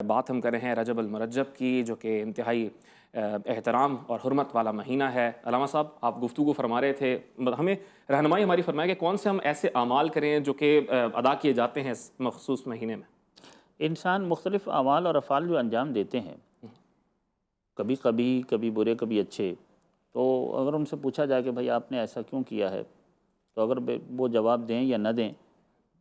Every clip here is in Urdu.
بات ہم کر رہے ہیں رجب المرجب کی، جو کہ انتہائی احترام اور حرمت والا مہینہ ہے۔ علامہ صاحب، آپ گفتگو فرما رہے تھے، ہمیں رہنمائی ہماری فرمائے کہ کون سے ہم ایسے اعمال کریں جو کہ ادا کیے جاتے ہیں اس مخصوص مہینے میں؟ انسان مختلف اعمال اور افعال جو انجام دیتے ہیں، کبھی کبھی برے کبھی اچھے، تو اگر ان سے پوچھا جائے کہ بھائی آپ نے ایسا کیوں کیا ہے، تو اگر وہ جواب دیں یا نہ دیں،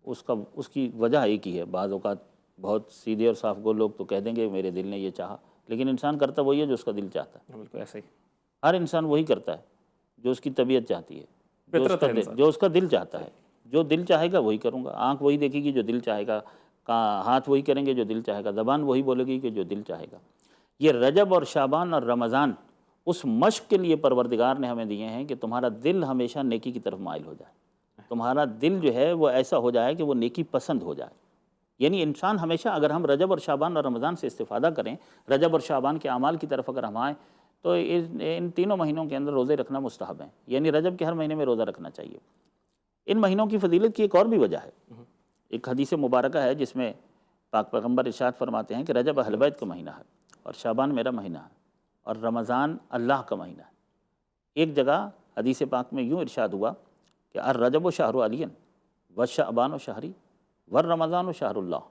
اس کی وجہ ایک ہی ہے۔ بعض اوقات بہت سیدھے اور صاف گو لوگ تو کہہ دیں گے میرے دل نے یہ چاہا، لیکن انسان کرتا وہی ہے جو اس کا دل چاہتا ہے۔ بالکل ایسے ہی ہر انسان وہی کرتا ہے جو اس کی طبیعت چاہتی ہے، فطرت ہے انسان۔ جو اس کا دل چاہتا ہے۔ جو دل چاہے گا وہی کروں گا، آنکھ وہی دیکھے گی جو دل چاہے گا، ہاتھ وہی کریں گے جو دل چاہے گا، زبان وہی بولے گی کہ جو دل چاہے گا۔ یہ رجب اور شعبان اور رمضان اس مشق کے لیے پروردگار نے ہمیں دیے ہیں کہ تمہارا دل ہمیشہ نیکی کی طرف مائل ہو جائے، تمہارا دل جو ہے وہ ایسا ہو جائے کہ وہ نیکی پسند ہو جائے۔ یعنی انسان ہمیشہ، اگر ہم رجب اور شعبان اور رمضان سے استفادہ کریں، رجب اور شعبان کے اعمال کی طرف اگر ہم آئیں، تو ان تینوں مہینوں کے اندر روزے رکھنا مستحب ہیں۔ یعنی رجب کے ہر مہینے میں روزہ رکھنا چاہیے۔ ان مہینوں کی فضیلت کی ایک اور بھی وجہ ہے۔ ایک حدیث مبارکہ ہے جس میں پاک پیغمبر ارشاد فرماتے ہیں کہ رجب اہل بیت کا مہینہ ہے، اور شعبان میرا مہینہ ہے، اور رمضان اللہ کا مہینہ ہے۔ ایک جگہ حدیث پاک میں یوں ارشاد ہوا کہ الرجب و شہر علی والشعبان و شہری والرمضان و شہر اللہ۔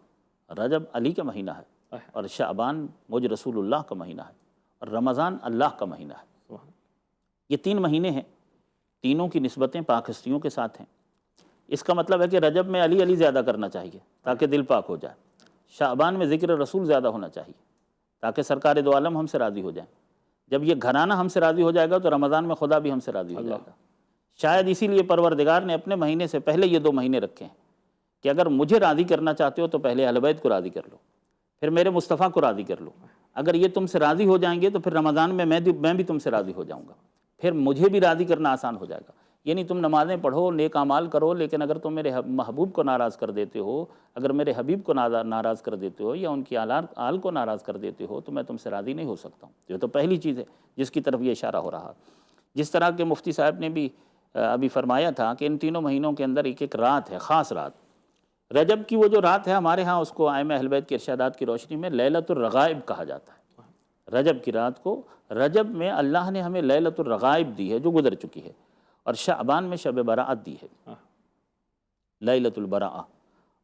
رجب علی کا مہینہ ہے، اور شعبان مجھ رسول اللہ کا مہینہ ہے، اور رمضان اللہ کا مہینہ ہے۔ یہ تین مہینے ہیں، تینوں کی نسبتیں پاک ہستیوں کے ساتھ ہیں۔ اس کا مطلب ہے کہ رجب میں علی زیادہ کرنا چاہیے تاکہ دل پاک ہو جائے، شعبان میں ذکر رسول زیادہ ہونا چاہیے تاکہ سرکار دو عالم ہم سے راضی ہو جائیں۔ جب یہ گھرانہ ہم سے راضی ہو جائے گا تو رمضان میں خدا بھی ہم سے راضی ہو جائے گا۔ شاید اسی لیے پروردگار نے اپنے مہینے سے پہلے یہ 2 مہینے رکھے ہیں کہ اگر مجھے راضی کرنا چاہتے ہو تو پہلے اہل بیت کو راضی کر لو، پھر میرے مصطفیٰ کو راضی کر لو۔ اگر یہ تم سے راضی ہو جائیں گے تو پھر رمضان میں میں بھی تم سے راضی ہو جاؤں گا، پھر مجھے بھی راضی کرنا آسان ہو جائے گا۔ یعنی تم نمازیں پڑھو، نیک اعمال کرو، لیکن اگر تم میرے محبوب کو ناراض کر دیتے ہو، اگر میرے حبیب کو ناراض کر دیتے ہو، یا ان کی آل کو ناراض کر دیتے ہو، تو میں تم سے راضی نہیں ہو سکتا ہوں۔ یہ تو پہلی چیز ہے جس کی طرف یہ اشارہ ہو رہا۔ جس طرح کہ مفتی صاحب نے بھی ابھی فرمایا تھا کہ ان تینوں مہینوں کے اندر ایک رات ہے، خاص رات۔ رجب کی وہ جو رات ہے، ہمارے ہاں اس کو ائمہ اہل بیت کے ارشادات کی روشنی میں لیلۃ الرغائب کہا جاتا ہے۔ رجب کی رات کو، رجب میں اللہ نے ہمیں لیلۃ الرغائب دی ہے جو گزر چکی ہے، اور شعبان میں شب براءت دی ہے، لیلۃ البراءہ،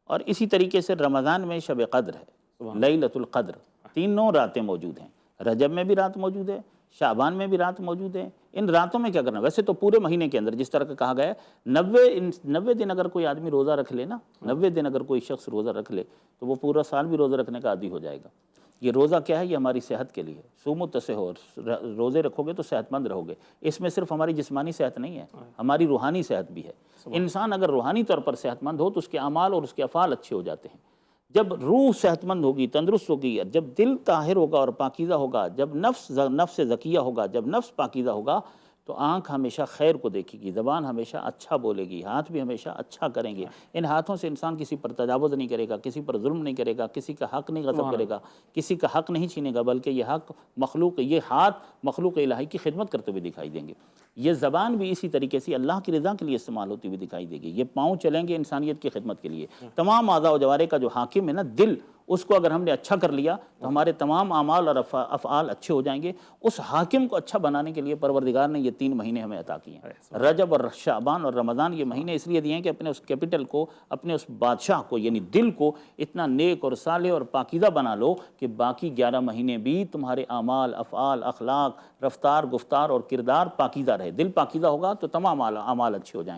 اور اسی طریقے سے رمضان میں شب قدر ہے، لیلۃ القدر۔ تینوں راتیں موجود ہیں، رجب میں بھی رات موجود ہے، شعبان میں بھی رات موجود ہے۔ ان راتوں میں کیا کرنا؟ ویسے تو پورے مہینے کے اندر جس طرح کا کہا گیا ہے، 90 دن اگر کوئی آدمی روزہ رکھ لے نا، 90 دن اگر کوئی شخص روزہ رکھ لے تو وہ پورا سال بھی روزہ رکھنے کا عادی ہو جائے گا۔ یہ روزہ کیا ہے؟ یہ ہماری صحت کے لیے۔ صوموا تصحوا، روزے رکھو گے تو صحت مند رہو گے۔ اس میں صرف ہماری جسمانی صحت نہیں ہے، ہماری روحانی صحت بھی ہے۔ انسان اگر روحانی طور پر صحت مند ہو تو اس کے اعمال اور اس کے افعال اچھے ہو جاتے ہیں۔ جب روح صحت مند ہوگی، تندرست ہوگی، جب دل طاہر ہوگا اور پاکیزہ ہوگا، جب نفس ذکیہ ہوگا، جب نفس پاکیزہ ہوگا، تو آنکھ ہمیشہ خیر کو دیکھے گی، زبان ہمیشہ اچھا بولے گی، ہاتھ بھی ہمیشہ اچھا کریں گے۔ ان ہاتھوں سے انسان کسی پر تجاوز نہیں کرے گا، کسی پر ظلم نہیں کرے گا، کسی کا حق نہیں غصب کرے گا، کسی کا حق نہیں چھینے گا، بلکہ یہ ہاتھ مخلوق الہی کی خدمت کرتے ہوئے دکھائی دیں گے۔ یہ زبان بھی اسی طریقے سے اللہ کی رضا کے لیے استعمال ہوتی ہوئی دکھائی دے گی۔ یہ پاؤں چلیں گے انسانیت کی خدمت کے لیے۔ تمام اعضاء و جوارح کا جو حاکم ہے نا، دل، اس کو اگر ہم نے اچھا کر لیا تو ہمارے تمام اعمال اور افعال اچھے ہو جائیں گے۔ اس حاکم کو اچھا بنانے کے لیے پروردگار نے یہ 3 مہینے ہمیں عطا کیے ہیں، رجب اور شعبان اور رمضان۔ یہ مہینے اس لیے دیے ہیں کہ اپنے اس کیپٹل کو، اپنے اس بادشاہ کو، یعنی دل کو اتنا نیک اور صالح اور پاکیزہ بنا لو کہ باقی 11 مہینے بھی تمہارے اعمال، افعال، اخلاق، رفتار، گفتار اور کردار پاکیزہ رہے۔ دل پاکیزہ ہوگا تو تمام اعمال اچھے ہو جائیں گے۔